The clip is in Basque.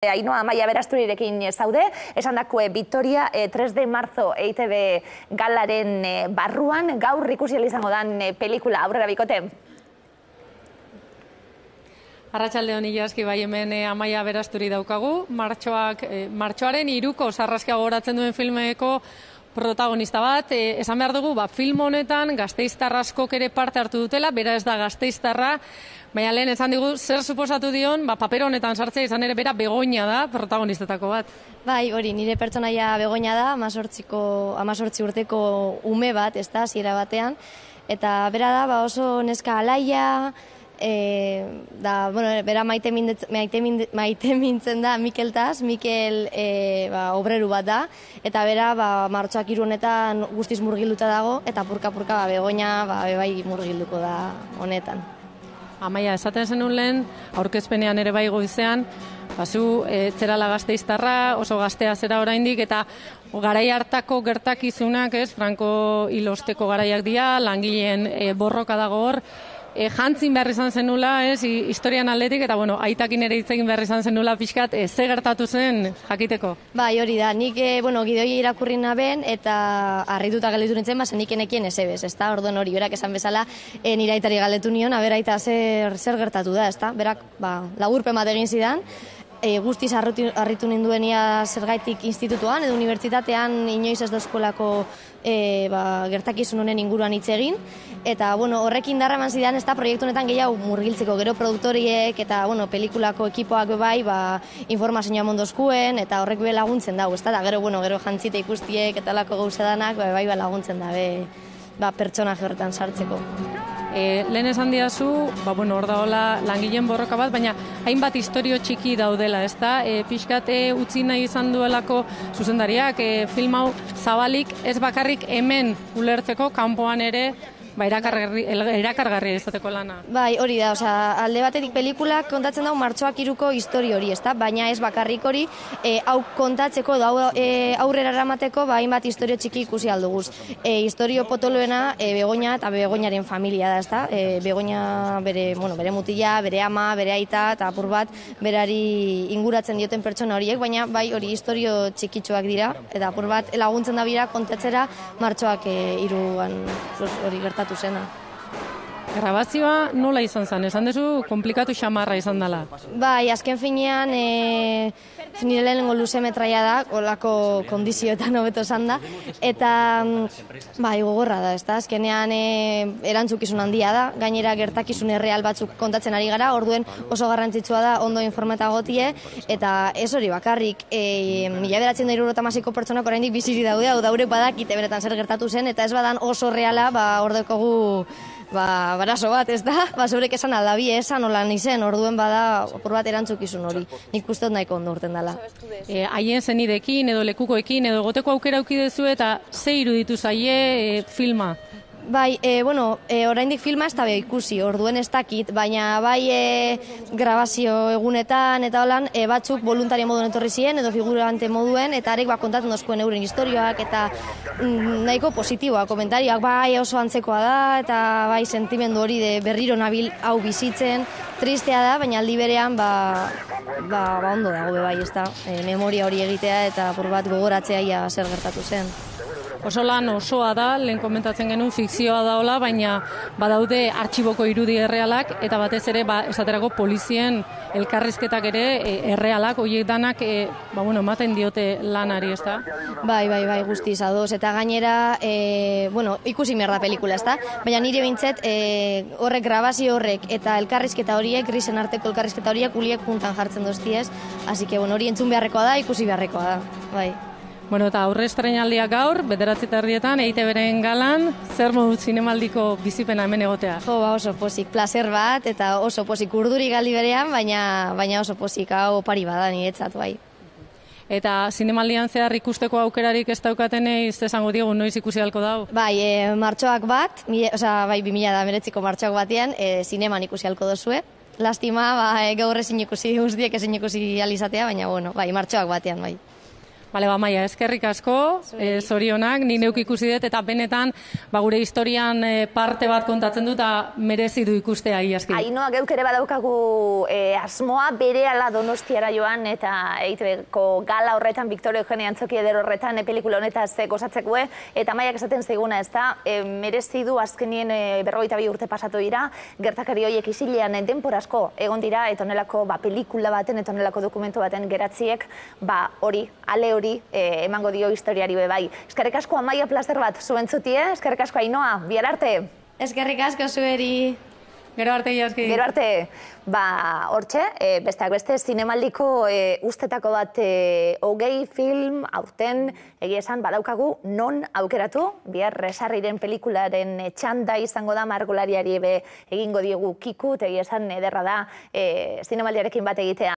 Ainhoa Amaia Berasturirekin zaude, esandako Victoria 3 de marzo EITB galaren barruan, gaur ikusi izango dan pelikula, aurrera bikote. Arratsalde honi aski bai hemen Amaia Berasturi daukagu, martxoaren 3ko sarraskia gogoratzen duen filmeko protagonista bat, esan behar dugu, film honetan gasteiztar askok ere parte hartu dutela, bera ez da gasteiztarra, baina lehen esan digu, zer suposatu dion, paper honetan sartzea izan ere bera Begoña da protagonistetako bat. Bai, hori, nire pertsonaia Begoña da, 18 urteko ume bat, ez da, hasiera batean, eta bera da, oso neska alaia, bera maite mintzen da Mikeltaz, Mikel obreru bat da, eta bera martxoak 3 honetan guztiz murgilduta dago, eta purka-purka Begoña bai murgilduko da honetan. Amaia, esaten zenun lehen, aurkezpenean ere bai goizean, zu zerala gasteiztarra, oso gaztea zera oraindik, eta garai hartako gertakizunak, Franco hilosteko garaiak dira, langileen borroka dago hor, jantzin behar izan zenula, historian aldetik, eta aitakin ere hitz egin behar izan zenula pixkat, ze gertatu zen jakiteko? Bai, hori da, nik gidoi irakurri naben, eta harrituta galdetu nintzen, nik enekien ezebez, ez da, orduan hori, berak esan bezala, nire aitari galdetu nion, aita zer gertatu da, ez da, berak laburpen bat egin zidan, guztiz harritu ninduenia zergaitik institutuan, edo unibertsitatean inoiz ez da eskolako gertakizun honen inguruan hitz egin, eta horrekin darra eman zidan ez da proiektu honetan gehiago murgiltzeko, gero produktoriek eta pelikulako ekipoak bai informazioa mondozkuen, eta horrek be laguntzen dago, ez da, gero jantzite ikustiek eta lako gauza danak bai laguntzen da pertsonaje horretan sartzeko. Lehen esan diazu, hor dagoela langileen borroka bat, baina hainbat istorio txiki daudela, ez da? Pixkat utzi nahi izan duelako zuzendariak, film hau zabalik ez bakarrik hemen ulertzeko, kanpoan ere, erakargarria izateko lana. Bai, hori da, alde batetik pelikulak kontatzen dago martxoak 3ko historio hori, ez da? Baina ez bakarrik hori, hau kontatzeko, aurrera eramateko, hainbat historio txiki ikusi alduguz. Historio potoloena Begoña eta Begoñaren familia da, ez da? Begoña bere mutila, bere ama, bere aita, eta apur bat berari inguratzen dioten pertsona horiek, baina bai hori historio txikitsuak dira, eta apur bat laguntzen da bira kontatzera martxoak 3an hori gertatu zena. Grabazioa nola izan zen? Esan dezu komplikatu xamarra izan dela. Bai, azken finean nire lehenengo luze metraia da, olako kondizioetan hobeto esan da, eta gogorra da, ez da, azkenean erantzukizun handia da, gainera gertakizun erreal batzuk kontatzen ari gara, orduen oso garrantzitsua da ondo informata gotie, eta ez hori bakarrik, 1976ko pertsonak oraindik bizirik daude, hau daurek badakite beretan zer gertatu zen, eta ez badan oso reala, ordekogu barazo bat, ez da? Zurek esan aldabi esan, holan izen, orduen bada apur bat erantzukizun hori. Nik uste dut nahiko ondo urten dela. Haien zenidekin, edo lekukoekin, edo goteko aukera aukidezu, eta ze iruditu zaie filma? Bai, oraindik filma ez da ikusi, orduen ez dakit, baina bai grabazio egunetan eta holan, batzuk voluntario moduen etorri ziren, edo figurante moduen, eta arek kontatzen dozkuen euren historioak, eta nahiko positiboa, komentariak bai oso antzekoa da, eta bai sentimendu hori berriro nabil hau bizitzen, tristea da, baina aldi berean ondo dago bai, ez da, memoria hori egitea, eta apur bat gogoratzea zer gertatu zen. Oso lan osoa da, lehen komentatzen genuen fikzioa daola, baina badaude artxiboko irudi errealak, eta batez ere, esaterako polizien elkarrizketak ere errealak, horiek danak, ematen diote lanari, ez da? Bai, guztiz, ados, eta gainera, ikusi behar da pelikula, ez da? Baina nire bintzet, horrek grabazio horrek, eta elkarrizketa horiek, grisen arteko elkarrizketa horiek, uliek juntan jartzen doztiez, hasi que, hori entzun beharrekoa da, ikusi beharrekoa da, bai. Eta aurre estreinaldiak gaur, 9:00 EITB-ren galan, zer modu zinemaldiko bizipena hemen egotea? Oso pozik, placer bat, eta oso pozik urduri galdi berean, baina oso pozik, hau opari bada niretzat, bai. Eta zinemaldian zehar ikusteko aukerarik ez daukatenei, ez esango diegu, noiz ikusi halko dau? Bai, martxoak bat, 2019ko martxoak batean, zineman ikusi halko dozue. Lastima, gaur ezin ikusi, guztiek ezin ikusi alizatea, baina, martxoak batean, bai. Bale, Maia, eskerrik asko, zorionak, ni neuk ikusi dut, eta benetan gure historian parte bat kontatzen du, eta merezi du ikustea iaski. Ainoa, geuk ere badaukagu asmoa berehala Donostiara joan, eta EITB-ko gala horretan, Victoria Eugenia Antzoki eder horretan, pelikula honetaz gozatzekue, eta Maiak esaten zaiguna, ez da, merezi du azkenien 42 urte pasatu dira, gertakari horiek isilean denporasko egon dira, eta honelako pelikula baten, eta honelako dokumentu baten geratziek, hori, ale hori emango dio historiari bebai. Eskerrik asko, Amaia, plazer bat zuen zutie, eskerrik asko, Ainoa, bihar arte. Eskerrik asko zueri. Gero arte, iaski. Gero arte, hortxe, besteak beste, zinemaldiko ustetako bat 20 film, aurten, egia esan, badaukagu non aukeratu, bihar Sarriren pelikularen txanda izango da, margolariari egingo diogu kikut, egia esan, ederra da, zinemaldiarekin bat egitea.